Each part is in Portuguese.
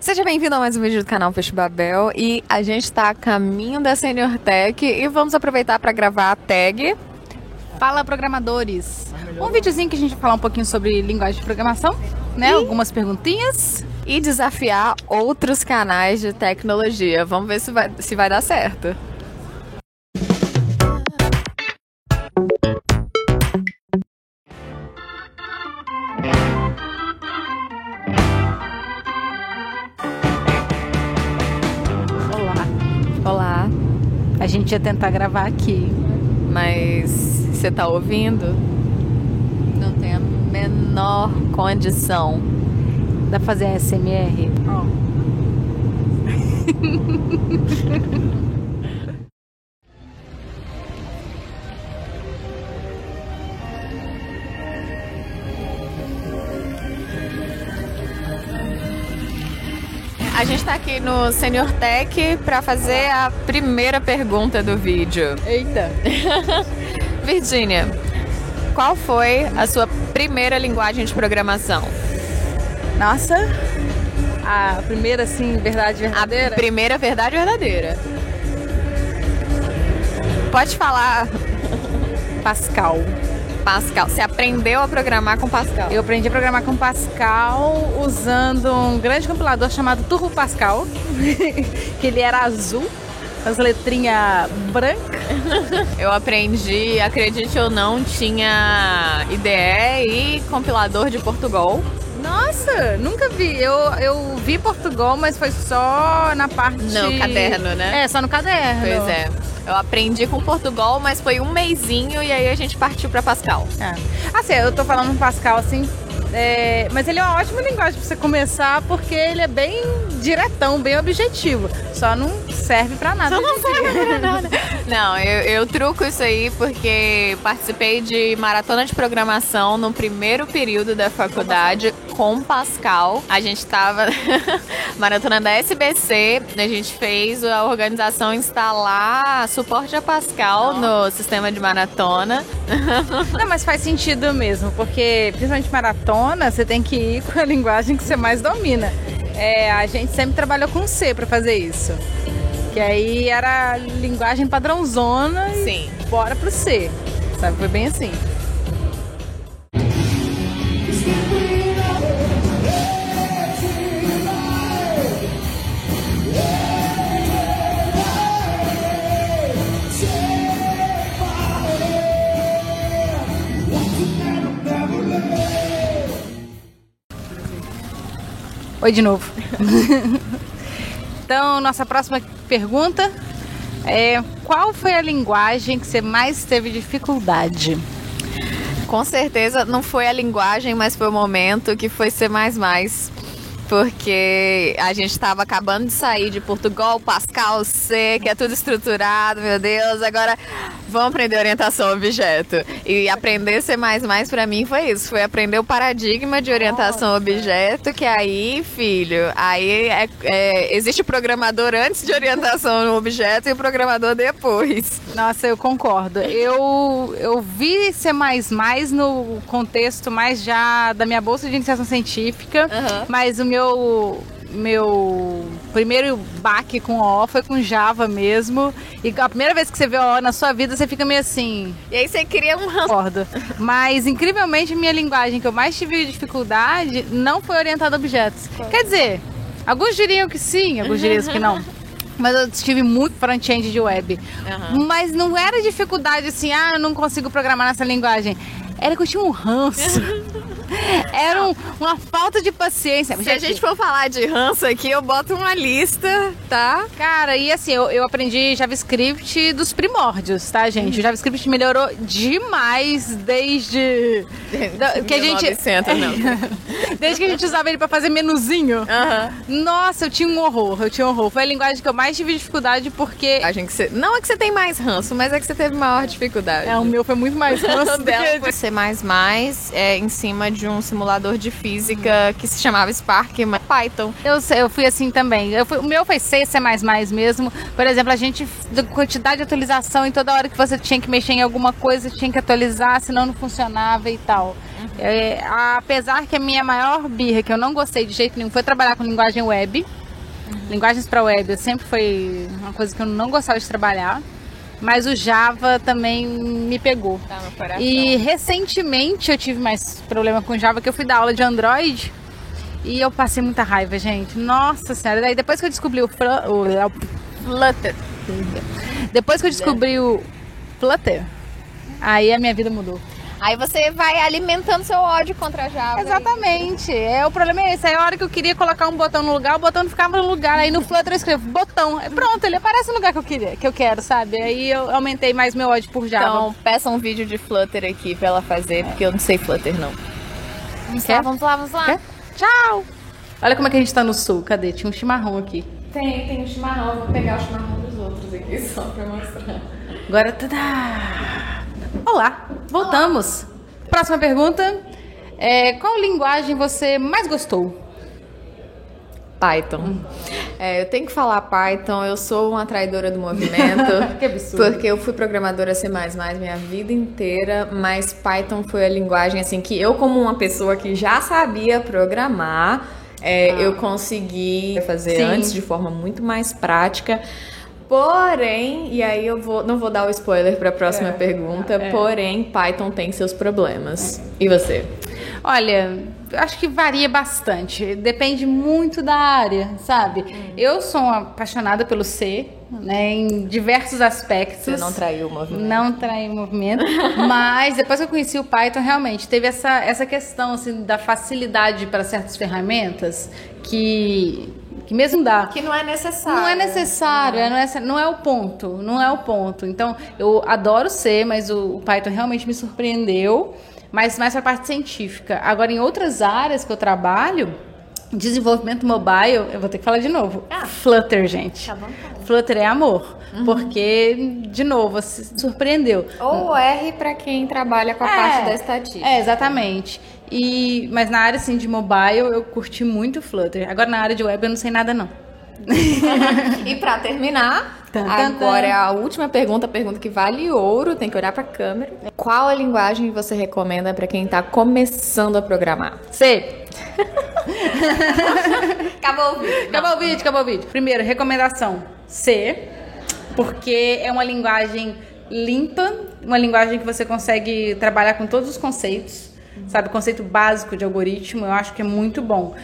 Seja bem-vindo a mais um vídeo do canal Peixe Babel e a gente está a caminho da Senior Tech e vamos aproveitar para gravar a tag Fala Programadores, um videozinho que a gente vai falar um pouquinho sobre linguagem de programação, né? Algumas perguntinhas e desafiar outros canais de tecnologia. Vamos ver se vai dar certo. Olá. A gente ia tentar gravar aqui, mas você tá ouvindo? Não tem a menor condição. Dá pra fazer ASMR? A gente tá aqui no Senior Tech para fazer a primeira pergunta do vídeo. Eita! Virgínia, qual foi a sua primeira linguagem de programação? Nossa! A primeira, assim, verdade verdadeira? A primeira verdade verdadeira. Pode falar. Pascal. Pascal. Você aprendeu a programar com Pascal? Eu aprendi a programar com Pascal usando um grande compilador chamado Turbo Pascal, que ele era azul, as letrinhas brancas. Eu aprendi, acredite ou não, tinha IDE e compilador de Portugal. Nossa, nunca vi. Eu vi Portugal, mas foi só na parte... No caderno, né? É, só no caderno. Pois é. Eu aprendi com Portugal, mas foi um mesinho e aí a gente partiu pra Pascal. É. Assim, eu tô falando Pascal, assim, mas ele é uma ótima linguagem pra você começar, porque ele é bem diretão, bem objetivo. Só não serve pra nada. Só não serve pra nada. Não, eu truco isso aí porque participei de maratona de programação no primeiro período da faculdade com Pascal. A gente tava maratona da SBC, a gente fez a organização instalar suporte a Pascal no sistema de maratona. Não, mas faz sentido mesmo, porque principalmente maratona, você tem que ir com a linguagem que você mais domina. A gente sempre trabalhou com C pra fazer isso. Que aí era linguagem padrãozona e Sim. Bora pro C. Sabe, foi bem assim. Oi de novo. Então, nossa próxima pergunta é: qual foi a linguagem que você mais teve dificuldade? Com certeza não foi a linguagem, mas foi o momento que foi C++. Porque a gente estava acabando de sair de Portugal, Pascal, C, que é tudo estruturado, meu Deus. Agora vamos aprender orientação a objeto. E aprender C++ para mim foi isso. Foi aprender o paradigma de orientação a objeto, que aí, filho, aí existe o programador antes de orientação no objeto e o programador depois. Nossa, eu concordo. Eu vi C++ no contexto mais já da minha bolsa de iniciação científica, mas o meu primeiro baque com O foi com Java mesmo. E a primeira vez que você vê O na sua vida, você fica meio assim... E aí você cria um concordo. Mas, incrivelmente, a minha linguagem que eu mais tive dificuldade não foi orientada a objetos. Quer dizer, alguns diriam que sim, alguns diriam que não. Mas eu tive muito front-end de web. Mas não era dificuldade assim, eu não consigo programar nessa linguagem. Era que eu tinha um ranço. Era uma falta de paciência. Se a gente for falar de ranço aqui, eu boto uma lista, tá? Cara, e assim, eu aprendi JavaScript dos primórdios, tá, gente? O JavaScript melhorou demais desde... que a gente... 1900, não. Desde que a gente usava ele pra fazer menuzinho. Nossa, eu tinha um horror. Foi a linguagem que eu mais tive dificuldade porque... Não é que você tem mais ranço, mas é que você teve maior dificuldade. O meu foi muito mais ranço dela foi C++ em cima de um um simulador de física que se chamava Spark, mas Python. Eu fui assim também. O meu foi C, C++ mesmo. Por exemplo, a gente, quantidade de atualização, e toda hora que você tinha que mexer em alguma coisa, tinha que atualizar, senão não funcionava e tal. Apesar que a minha maior birra, que eu não gostei de jeito nenhum, foi trabalhar com linguagem web. Linguagens para web sempre foi uma coisa que eu não gostava de trabalhar. Mas o Java também me pegou. Tá no coração. E recentemente eu tive mais problema com Java, que eu fui dar aula de Android e eu passei muita raiva, gente. Nossa senhora. Daí depois que eu descobri o Flutter. Depois que eu descobri o Flutter, aí a minha vida mudou. Aí você vai alimentando seu ódio contra a Java. Exatamente. O problema é esse. Aí a hora que eu queria colocar um botão no lugar, o botão não ficava no lugar. Aí no Flutter eu escrevo botão. Pronto, ele aparece no lugar que eu quero, sabe? Aí eu aumentei mais meu ódio por Java. Então, peça um vídeo de Flutter aqui pra ela fazer, porque eu não sei Flutter, não. Vamos lá. Quer? Tchau! Olha como é que a gente tá no sul. Cadê? Tinha um chimarrão aqui. Tem um chimarrão. Vou pegar o chimarrão dos outros aqui só pra mostrar. Agora, tadá! Olá, voltamos. Próxima pergunta. Qual linguagem você mais gostou? Python. Eu tenho que falar Python, eu sou uma traidora do movimento. Que absurdo. Porque eu fui programadora C++ minha vida inteira, mas Python foi a linguagem assim que eu, como uma pessoa que já sabia programar, eu consegui fazer Sim. antes de forma muito mais prática. Porém, e aí não vou dar o spoiler para a próxima pergunta, porém, Python tem seus problemas. E você? Olha, acho que varia bastante. Depende muito da área, sabe? Eu sou apaixonada pelo C, né, em diversos aspectos. Você não traiu o movimento. Não traí o movimento. Mas depois que eu conheci o Python, realmente teve essa questão assim, da facilidade para certas ferramentas que mesmo dá. Que não é necessário. Não é necessário, não é o ponto. Então, eu adoro C, mas o Python realmente me surpreendeu, mas mais para a parte científica. Agora, em outras áreas que eu trabalho, desenvolvimento mobile, eu vou ter que falar de novo. Flutter, gente. Tá bom. Flutter é amor, porque, de novo, se surpreendeu. Ou R para quem trabalha com a parte da estatística. Exatamente. Mas na área assim, de mobile eu curti muito o Flutter. Agora na área de web eu não sei nada não. E para terminar, agora é a última pergunta, a pergunta que vale ouro, tem que olhar para a câmera. Qual a linguagem você recomenda para quem está começando a programar? C. Acabou o vídeo. Primeiro, recomendação C, porque é uma linguagem limpa, uma linguagem que você consegue trabalhar com todos os conceitos. Sabe, o conceito básico de algoritmo, eu acho que é muito bom.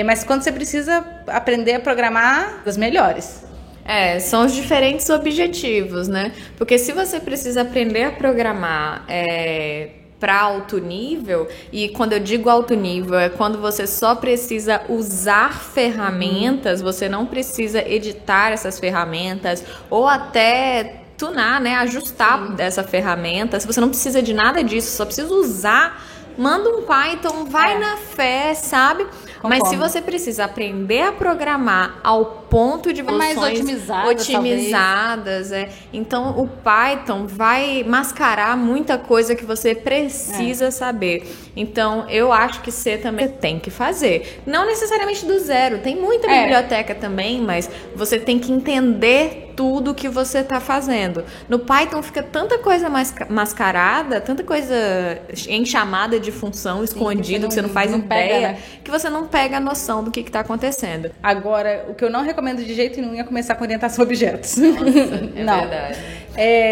Mas quando você precisa aprender a programar, das melhores. São os diferentes objetivos, né? Porque se você precisa aprender a programar para alto nível, e quando eu digo alto nível, é quando você só precisa usar ferramentas, você não precisa editar essas ferramentas, ou até tunar, né? Ajustar essa ferramenta. Se você não precisa de nada disso, só precisa usar, manda um Python, vai na fé, sabe? Concordo. Mas se você precisa aprender a programar ao ponto de mais otimizadas, então o Python vai mascarar muita coisa que você precisa saber. Então eu acho que C também tem que fazer. Não necessariamente do zero, tem muita biblioteca também, mas você tem que entender tudo que você está fazendo. No Python fica tanta coisa mais mascarada, tanta coisa em chamada de função escondido que você não faz ideia, que você não pega a noção do que está acontecendo. Agora, o que eu não recomendo de jeito nenhum é começar com orientação a objetos. Nossa, não. Verdade.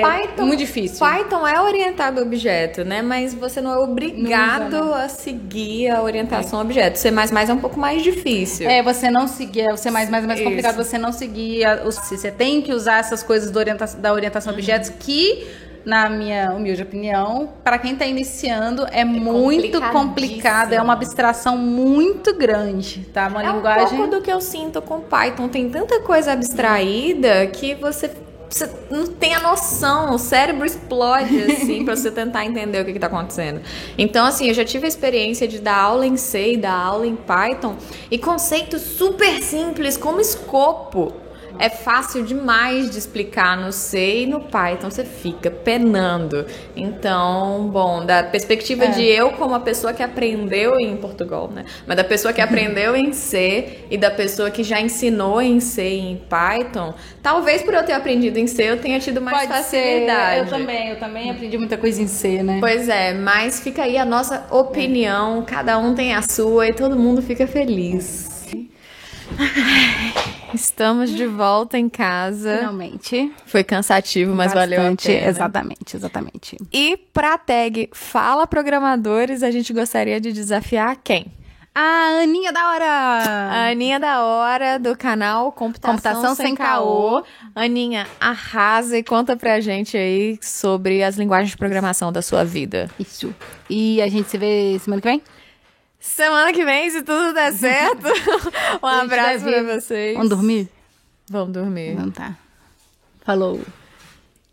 Python, muito difícil. Python é orientado a objeto, né? Mas você não é obrigado a seguir a orientação a objeto. C++ é um pouco mais difícil. Você não seguir, o C++ é mais complicado, você não seguir você tem que usar essas coisas da orientação a objetos que, na minha humilde opinião, para quem está iniciando, é muito complicado, é uma abstração muito grande, tá? Uma linguagem... um pouco do que eu sinto com Python, tem tanta coisa abstraída que você não tem a noção, o cérebro explode, assim, pra você tentar entender o que tá acontecendo. Então, assim, eu já tive a experiência de dar aula em C e dar aula em Python, e conceitos super simples, como escopo. é fácil demais de explicar no C e no Python você fica penando. Então, bom, da perspectiva de eu como a pessoa que aprendeu em Portugal, né? Mas da pessoa que aprendeu em C e da pessoa que já ensinou em C e em Python, talvez por eu ter aprendido em C eu tenha tido mais facilidade. Eu também aprendi muita coisa em C, né? Pois é, mas fica aí a nossa opinião, cada um tem a sua e todo mundo fica feliz. Estamos de volta em casa. Finalmente. Foi cansativo, mas valeu a pena. Exatamente. E pra tag Fala Programadores, a gente gostaria de desafiar quem? A Aninha da Hora! A Aninha da Hora, do canal Computação Sem Caô. Aninha, arrasa e conta pra gente aí sobre as linguagens de programação da sua vida. Isso. E a gente se vê semana que vem? Semana que vem, se tudo der certo. Um abraço pra vocês. Vamos dormir? Vamos dormir. Então tá. Falou.